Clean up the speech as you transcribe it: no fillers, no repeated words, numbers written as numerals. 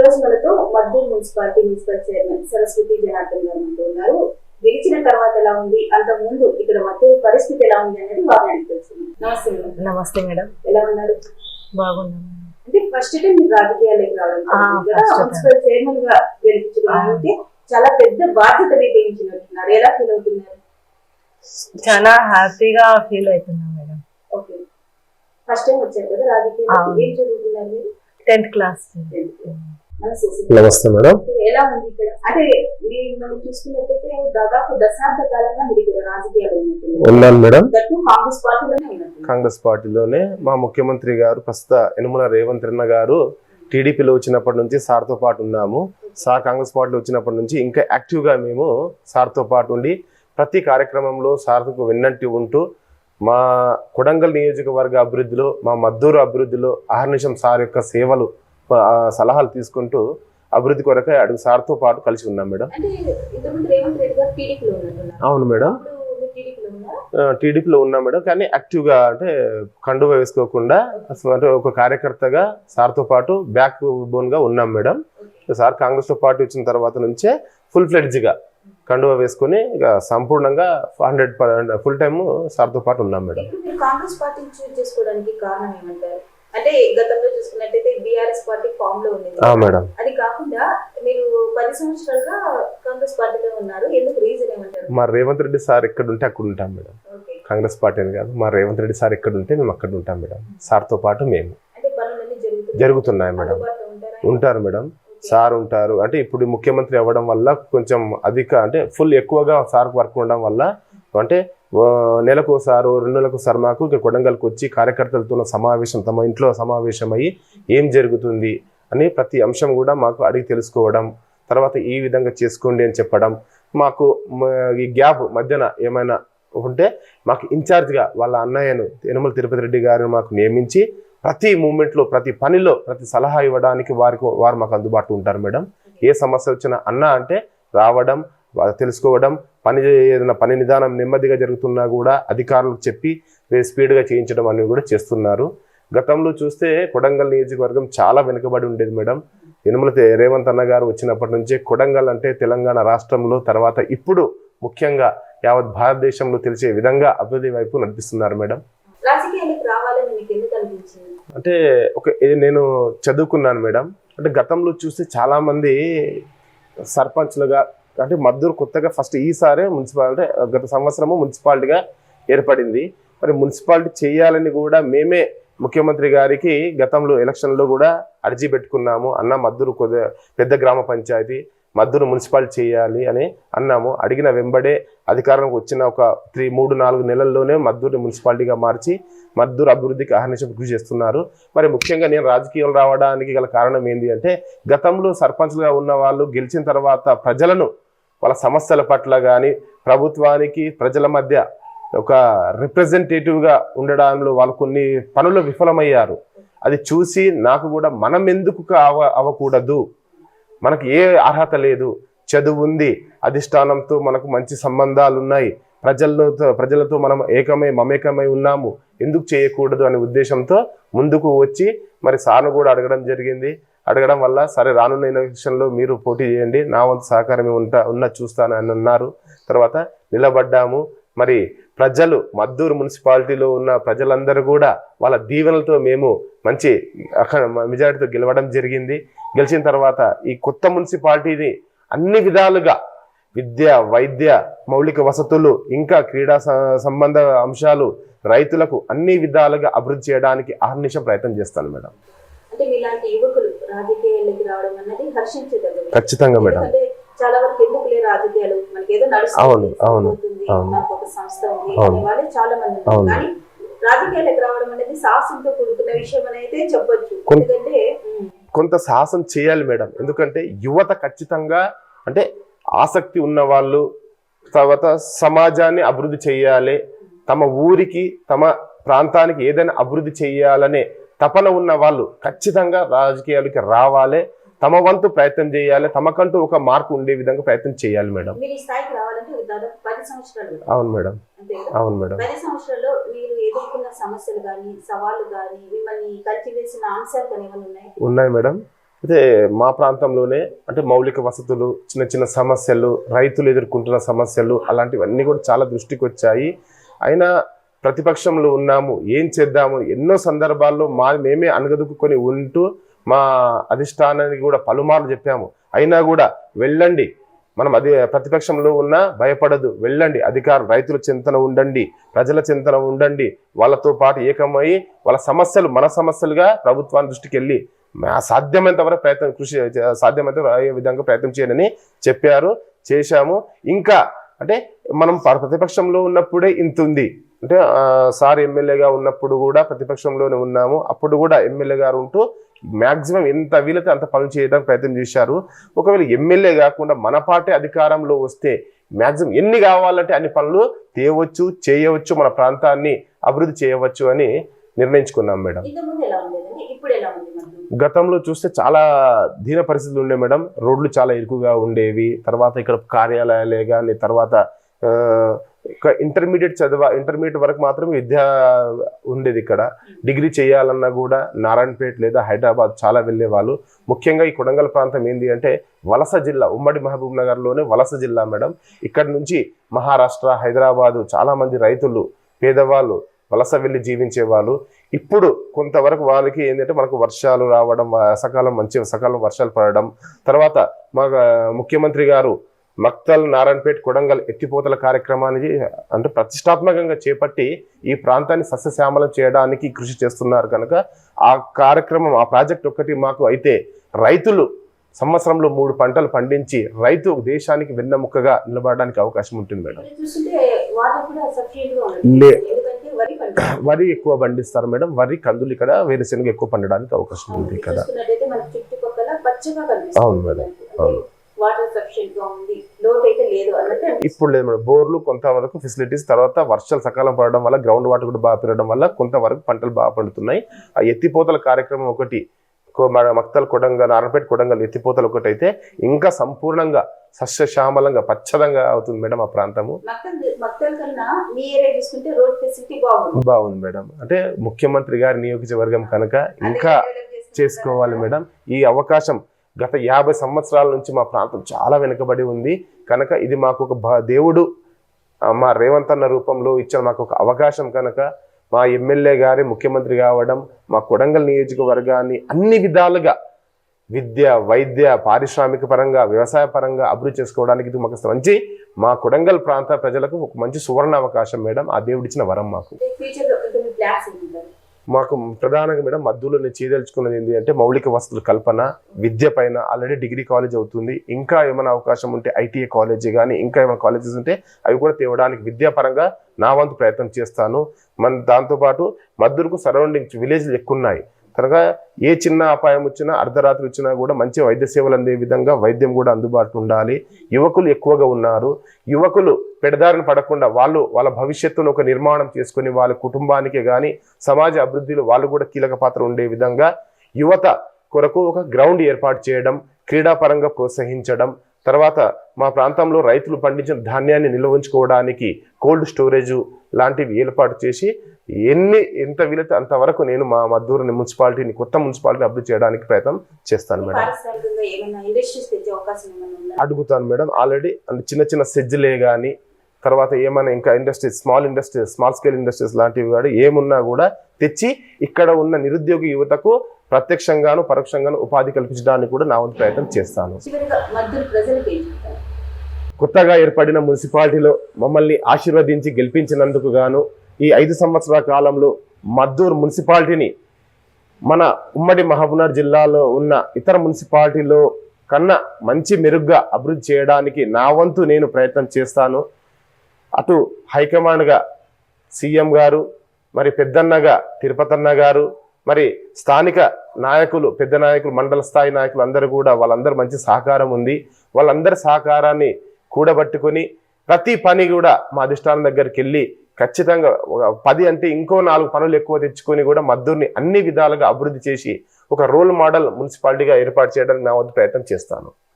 రోజు మనతో Maddur municipality municipal chairman Saraswathi Janardhan గారు మనతో ఉన్నారు. గెలిచిన తర్వాత ఎలా ఉంది, అంత ముందు ఇక్కడ మద్దూరు పరిస్థితి ఎలా ఉంది అనేది వారిని తెలుసుకుందాం. నమస్తే మేడం. నమస్తే మేడం. ఎలా ఉన్నారు? బాగున్నాను. అంటే ఫస్ట్ టైం మీరు రాజకీయాల్లోకి రావడం మున్సిపల్ చైర్మన్ గా గెలిపించడం అంటే చాలా పెద్ద బాధ్యత నిర్వహించినట్టున్నారు. ఎలా ఫీల్ అవుతున్నారు? చాలా హ్యాపీగా ఫీల్ అవుతున్నాను మేడం. ఓకే, ఫస్ట్ టైం వచ్చారు కదా రాజకీయాలు. ఏం చదువుతున్నారు మీరు? 10th class. నమస్తే మేడం. ఎలా ఉంది ఇక్కడ? అంటే మనం చూసుకున్నట్టయితే దాదాపు దశాబ్ద కాలంగా మీరు ఇక్కడ రాజకీయాలు ఉన్నాను మేడం. కాంగ్రెస్ పార్టీలోనే ఉన్నారు. కాంగ్రెస్ పార్టీలోనే మా ముఖ్యమంత్రి గారు ప్రస్తుత యనమల రేవంత్ రెడ్డి గారు టీడీపీలో వచ్చినప్పటి నుంచి సార్తో పాటు ఉన్నాము. సార్ కాంగ్రెస్ పార్టీలో వచ్చినప్పటి నుంచి ఇంకా యాక్టివ్గా మేము సార్తో పాటు ఉండి ప్రతి కార్యక్రమంలో సార్కు వెన్నంటి ఉంటూ మా కొడంగల్ నియోజకవర్గ అభివృద్ధిలో, మా మద్దూరు అభివృద్ధిలో అహర్నిశం సార్ యొక్క సేవలు సలహాలు తీసుకుంటూ అభివృద్ధి కొరకే అడుగు సార్తో పాటు కలిసి ఉన్నాం మేడం. అవును మేడం, టీడీపీలో ఉన్నాం మేడం. కానీ యాక్టివ్గా అంటే కండువ వేసుకోకుండా అంటే ఒక కార్యకర్తగా సార్తో పాటు బ్యాక్ బోన్గా ఉన్నాం మేడం. సార్ కాంగ్రెస్తో పార్టీ వచ్చిన తర్వాత నుంచే ఫుల్ ఫ్లెడ్జ్గా కండువ వేసుకుని ఇక సంపూర్ణంగా 100% ఫుల్ టైమ్ సార్తో పాటు ఉన్నాం మేడం. కాంగ్రెస్ పార్టీని చూస్ చేసుకోవడానికి కారణం ఏమంటారు? అంటే గతంలో చూసుకున్నట్టయితే బీఆర్ఎస్ పార్టీ ఫామ్ లో ఉంది మేడం. అది కాకుండా మీరు 10 సంవత్సరాలుగా కాంగ్రెస్ పార్టీలో ఉన్నారు. ఎందుకు, రీజన్ ఏమంటారు? మా రేవంత్ రెడ్డి సార్ ఎక్కడ ఉంటే అక్కడ ఉంటాం మేడం. కాంగ్రెస్ పార్టీ అని కాదు, మా రేవంత్ రెడ్డి సార్ ఎక్కడ ఉంటే మేము అక్కడ ఉంటాం మేడం. సార్తో పాటు మేము జరుగుతున్నాయి మేడం. ఉంటారు మేడం, సార్ ఉంటారు. అంటే ఇప్పుడు ముఖ్యమంత్రి అవ్వడం వల్ల కొంచెం అంటే ఎక్కువగా సార్కు వర్క్ ఉండడం వల్ల అంటే నెలకోసారి 2 నెలలకోసారి మాకు ఇక్కడ కొడంగల్కి వచ్చి కార్యకర్తలతో సమావేశం, తమ ఇంట్లో సమావేశమయ్యి ఏం జరుగుతుంది అని ప్రతి అంశం కూడా మాకు అడిగి తెలుసుకోవడం, తర్వాత ఈ విధంగా చేసుకోండి అని చెప్పడం, మాకు ఈ గ్యాప్ మధ్యన ఏమైనా ఉంటే మాకు ఇన్ఛార్జ్గా వాళ్ళ అన్నయ్యను యనమల తిరుపతి రెడ్డి గారిని మాకు నియమించి ప్రతి మూమెంట్లో, ప్రతి పనిలో, ప్రతి సలహా ఇవ్వడానికి వారు మాకు అందుబాటులో ఉంటారు మేడం. ఏ సమస్య వచ్చినా అన్న అంటే రావడం, తెలుసుకోవడం, ఏదైనా పని నిదానం నెమ్మదిగా జరుగుతున్నా కూడా అధికారులకు చెప్పి స్పీడ్గా చేయించడం అనేవి కూడా చేస్తున్నారు. గతంలో చూస్తే కొడంగల్ నియోజకవర్గం చాలా వెనుకబడి ఉండేది మేడం. యనమల రేవంత్ అన్న గారు వచ్చినప్పటి నుంచే కొడంగల్ అంటే తెలంగాణ రాష్ట్రంలో, తర్వాత ఇప్పుడు ముఖ్యంగా యావత్ భారతదేశంలో తెలిసే విధంగా అభివృద్ధి వైపు నడిపిస్తున్నారు మేడం. అంటే నేను చదువుకున్నాను మేడం. అంటే గతంలో చూస్తే చాలా మంది సర్పంచ్లుగా అంటే మద్దూరు కొత్తగా ఫస్ట్ ఈసారి మున్సిపాలిటీ గత సంవత్సరము మున్సిపాలిటీగా ఏర్పడింది. మరి మున్సిపాలిటీ చేయాలని కూడా మేమే ముఖ్యమంత్రి గారికి గతంలో ఎలక్షన్లో కూడా అర్జీ పెట్టుకున్నాము. అన్న మద్దూరు పెద్ద గ్రామ పంచాయతీ, మద్దూరు మున్సిపాలిటీ చేయాలి అని అన్నాము. అడిగిన వెంబడే అధికారంలోకి వచ్చిన ఒక 3-4 నెలల్లోనే మద్దూరు మున్సిపాలిటీగా మార్చి మద్దూరు అభివృద్ధికి అహర్నిశం కృషి చేస్తున్నారు. మరి ముఖ్యంగా నేను రాజకీయాలు రావడానికి గల కారణం ఏంటి అంటే గతంలో సర్పంచ్లుగా ఉన్న వాళ్ళు గెలిచిన తర్వాత ప్రజలను వాళ్ళ సమస్యల పట్ల కానీ ప్రభుత్వానికి ప్రజల మధ్య ఒక రిప్రజెంటేటివ్గా ఉండడంలో వాళ్ళు కొన్ని పనులు విఫలమయ్యారు. అది చూసి నాకు కూడా మనం ఎందుకు అవ్వకూడదు, మనకి ఏ అర్హత లేదు, చదువు ఉంది, అధిష్టానంతో మనకు మంచి సంబంధాలు ఉన్నాయి, ప్రజలతో మనం మమేకమై ఉన్నాము, ఎందుకు చేయకూడదు అనే ఉద్దేశంతో ముందుకు వచ్చి మరి సార్ను కూడా అడగడం జరిగింది. అడగడం వల్ల సరే రానున్న ఎలక్షన్లో మీరు పోటీ చేయండి, నా వంతు సహకారమే ఉన్న చూస్తాను అని అన్నారు. తర్వాత నిలబడ్డాము. మరి ప్రజలు మద్దూరు మున్సిపాలిటీలో ఉన్న ప్రజలందరూ కూడా వాళ్ళ దీవెనలతో మేము మంచి మెజారిటీతో గెలవడం జరిగింది. గెలిచిన తర్వాత ఈ కొత్త మున్సిపాలిటీని అన్ని విధాలుగా విద్య, వైద్య, మౌలిక వసతులు, ఇంకా క్రీడా సంబంధ అంశాలు, రైతులకు అన్ని విధాలుగా అభివృద్ధి చేయడానికి అహర్నిశం ప్రయత్నం చేస్తాను మేడం. అంటే మీలాంటి యువకులు రాజకీయాల్లోకి రావడం అన్నది హర్షించదగ్గది. ఖచ్చితంగా మేడం. చాలా వరకు ఎందుకు లేదు రాజకీయాలు, మనకి ఏదో నడుస్తుంది, ఒక సంస్థ ఉంది అనే వాళ్ళు చాలా మంది ఉన్నారు. కానీ రాజకీయాలకు రావడం అనేది సాహసంతో కూడుకున్న విషయం అనేది చెప్పొచ్చు. ఎందుకంటే కొంత సాహసం చేయాలి మేడం. ఎందుకంటే యువత ఖచ్చితంగా అంటే ఆసక్తి ఉన్న వాళ్ళు, తర్వాత సమాజాన్ని అభివృద్ధి చేయాలి, తమ ఊరికి తమ ప్రాంతానికి ఏదైనా అభివృద్ధి చేయాలనే తపన ఉన్న వాళ్ళు ఖచ్చితంగా రాజకీయాలకి రావాలి, తమ వంతు ప్రయత్నం చేయాలి, తమకంటూ ఒక మార్పు ఉండే విధంగా ప్రయత్నం చేయాలి మేడం. అవును మేడం. అవును మేడం. 10 సంవత్సరాల్లో మీరు ఎదుర్కొన్న సమస్యలు కానీ, సవాళ్ళు కానీ, మిమ్మల్ని కలిసివేసిన అంశాలు కానీ ఏమైనా ఉన్నాయి? ఉన్నాయి మేడం. అయితే మా ప్రాంతంలోనే అంటే మౌలిక వసతులు, చిన్న చిన్న సమస్యలు, రైతులు ఎదుర్కొంటున్న సమస్యలు అలాంటివన్నీ కూడా చాలా దృష్టికి వచ్చాయి. అయినా ప్రతిపక్షంలో ఉన్నాము, ఏం చేద్దాము, ఎన్నో సందర్భాల్లో మేమే అణగదొక్కుని ఉంటూ మా అధిష్టానానికి కూడా పలుమార్లు చెప్పాము. అయినా కూడా వెళ్ళండి, మనం ప్రతిపక్షంలో ఉన్నా భయపడదు, వెళ్ళండి, అధికారులు రైతుల చింతన ఉండండి, ప్రజల చింతన ఉండండి, వాళ్ళతో పాటు ఏకమై వాళ్ళ సమస్యలు మన సమస్యలుగా ప్రభుత్వాన్ని దృష్టికి వెళ్ళి సాధ్యమైనంత వరకు సాధ్యమైనంత విధంగా ప్రయత్నం చేయాలని చెప్పారు, చేశాము. ఇంకా అంటే మనం ప్రతిపక్షంలో ఉన్నప్పుడే ఇంత ఉంది అంటే సార్ ఎమ్మెల్యేగా ఉన్నప్పుడు కూడా ప్రతిపక్షంలోనే ఉన్నాము, అప్పుడు కూడా ఎమ్మెల్యే గారు ఉంటూ మ్యాక్సిమం ఎంత వీలైతే అంత పనులు చేయడానికి ప్రయత్నం చేశారు. ఒకవేళ ఎమ్మెల్యే కాకుండా మన పార్టీ అధికారంలో వస్తే మ్యాక్సిమం ఎన్ని కావాలంటే అన్ని పనులు తేవచ్చు, చేయవచ్చు, మన ప్రాంతాన్ని అభివృద్ధి చేయవచ్చు అని నిర్ణయించుకున్నాం మేడం. గతంలో చూస్తే చాలా దీన పరిస్థితులు ఉండే మేడం. రోడ్లు చాలా ఇరుకుగా ఉండేవి. తర్వాత ఇక్కడ కార్యాలయాలే కానీ, తర్వాత ఇంటర్మీడియట్ వరకు మాత్రమే విద్య ఉండేది. ఇక్కడ డిగ్రీ చేయాలన్నా కూడా నారాయణపేట లేదా హైదరాబాద్ చాలా వెళ్ళేవాళ్ళు. ముఖ్యంగా ఈ కొడంగల్ ప్రాంతం ఏంటి అంటే వలస జిల్లా, ఉమ్మడి మహబూబ్ నగర్లోనే వలస జిల్లా మేడం. ఇక్కడ నుంచి మహారాష్ట్ర, హైదరాబాదు చాలా మంది రైతులు, పేదవాళ్ళు వలస వెళ్ళి జీవించే వాళ్ళు. ఇప్పుడు కొంతవరకు వాళ్ళకి ఏంటంటే మనకు వర్షాలు రావడం, సకాలం వర్షాలు పడడం, తర్వాత మా ముఖ్యమంత్రి గారు మక్తల్, నారాయణపేట, కొడంగల్ ఎత్తిపోతల కార్యక్రమాన్ని అంటే ప్రతిష్టాత్మకంగా చేపట్టి ఈ ప్రాంతాన్ని సస్యశ్యామలం చేయడానికి కృషి చేస్తున్నారు. కనుక ఆ కార్యక్రమం, ఆ ప్రాజెక్ట్ ఒక్కటి మాకు అయితే రైతులు సంవత్సరంలో 3 పంటలు పండించి రైతు దేశానికి వెన్నెముక్కగా నిలబడడానికి అవకాశం ఉంటుంది మేడం. వరి ఎక్కువ పండిస్తారు మేడం. వరి, కందులు, ఇక్కడ వేరుశెనగ ఎక్కువ పండడానికి అవకాశం ఉంది ఇక్కడ. అవును మేడం, అవును. ఇప్పుడు లేదు మేడం. బోర్లు కొంతవరకు ఫెసిలిటీస్, తర్వాత వర్షాలు సకాలం పడడం వల్ల గ్రౌండ్ వాటర్ కూడా బాగా పెరగడం వల్ల కొంతవరకు పంటలు బాగా పండుతున్నాయి. ఆ ఎత్తిపోతల కార్యక్రమం ఒకటి మక్తల్, కొడంగల్, నారాయణపేట, కొడంగల్ ఎత్తిపోతలు ఒకటి అయితే ఇంకా సంపూర్ణంగా సస్యశ్యామలంగా పచ్చదంగా అవుతుంది మేడం ఆ ప్రాంతము. బాగుంది మేడం. అంటే ముఖ్యమంత్రి గారి నియోజకవర్గం కనుక ఇంకా చేసుకోవాలి మేడం. ఈ అవకాశం గత 50 సంవత్సరాల నుంచి మా ప్రాంతం చాలా వెనుకబడి ఉంది కనుక ఇది మాకు ఒక దేవుడు మా రేవంత్ అన్న రూపంలో ఇచ్చిన మాకు ఒక అవకాశం కనుక మా ఎమ్మెల్యే గారి ముఖ్యమంత్రి కావడం మా కొడంగల్ నియోజకవర్గాన్ని అన్ని విధాలుగా విద్య, వైద్య, పారిశ్రామిక పరంగా, వ్యవసాయ పరంగా అభివృద్ధి చేసుకోవడానికి ఇది మాకు మంచి, మా కొడంగల్ ప్రాంత ప్రజలకు ఒక మంచి సువర్ణ అవకాశం మేడం. ఆ దేవుడిచ్చిన వరం మాకు. మాకు ప్రధానంగా మేడం మద్దూలో నేను చేయదలుచుకున్నది ఏంటి అంటే మౌలిక వసతుల కల్పన, విద్య పైన ఆల్రెడీ డిగ్రీ కాలేజ్ అవుతుంది. ఇంకా ఏమైనా అవకాశం ఉంటే ఐటీఐ కాలేజీ కానీ ఇంకా ఏమైనా కాలేజెస్ ఉంటే అవి కూడా తేవడానికి విద్యాపరంగా నా వంతు ప్రయత్నం చేస్తాను. దాంతోపాటు మద్దూరుకు సరౌండింగ్ విలేజ్లు ఎక్కువ ఉన్నాయి కనుక ఏ చిన్న అపాయం వచ్చినా, అర్ధరాత్రి వచ్చినా కూడా మంచి వైద్య సేవలు అందే విధంగా వైద్యం కూడా అందుబాటులో ఉండాలి. యువకులు ఎక్కువగా ఉన్నారు. యువకులు పెడదారిన పడకుండా వాళ్ళ భవిష్యత్తును ఒక నిర్మాణం చేసుకుని వాళ్ళ కుటుంబానికి కానీ సమాజ అభివృద్ధిలో వాళ్ళు కూడా కీలక పాత్ర ఉండే విధంగా యువత కొరకు ఒక గ్రౌండ్ ఏర్పాటు చేయడం, క్రీడాపరంగా ప్రోత్సహించడం, తర్వాత మా ప్రాంతంలో రైతులు పండించిన ధాన్యాన్ని నిల్వ ఉంచుకోవడానికి కోల్డ్ స్టోరేజ్ లాంటివి ఏర్పాటు చేసి ఎంత వీలైతే అంతవరకు నేను మా మద్దూరు మున్సిపాలిటీని, కొత్త మున్సిపాలిటీని అభివృద్ధి చేయడానికి ప్రయత్నం చేస్తాను మేడం. అడుగుతాను మేడం. ఆల్రెడీ చిన్న చిన్న సెజ్లే కానీ, తర్వాత ఏమైనా ఇంకా ఇండస్ట్రీస్, స్మాల్ స్కేల్ ఇండస్ట్రీస్ లాంటివి కూడా ఏమున్నా కూడా తెచ్చి ఇక్కడ ఉన్న నిరుద్యోగ యువతకు ప్రత్యక్షంగాను పరోక్షంగాను ఉపాధి కల్పించడానికి కూడా నా వంతు ప్రయత్నం చేస్తాను. కొత్తగా ఏర్పడిన మున్సిపాలిటీలో మమ్మల్ని ఆశీర్వదించి గెలిపించినందుకు గాను ఈ 5 సంవత్సరాల కాలంలో మద్దూరు మున్సిపాలిటీని మన ఉమ్మడి మహబూబ్నగర్ జిల్లాలో ఉన్న ఇతర మున్సిపాలిటీలో కన్నా మంచి మెరుగ్గా అభివృద్ధి చేయడానికి నా వంతు నేను ప్రయత్నం చేస్తాను. అటు హైకమాండ్గా సీఎం గారు, మరి పెద్దన్నగా తిరుపతన్న గారు, మరి స్థానిక నాయకులు, పెద్ద నాయకులు, మండల స్థాయి నాయకులు అందరూ కూడా వాళ్ళందరూ మంచి సహకారం ఉంది. వాళ్ళందరి సహకారాన్ని కూడబట్టుకొని ప్రతి పని కూడా మా అధిష్టానం దగ్గరికి వెళ్ళి ఖచ్చితంగా 10 అంటే ఇంకో 4 పనులు ఎక్కువ తెచ్చుకొని కూడా మద్దూరుని అన్ని విధాలుగా అభివృద్ధి చేసి ఒక రోల్ మోడల్ మున్సిపాలిటీగా ఏర్పాటు చేయడానికి నా వంతు ప్రయత్నం చేస్తాను.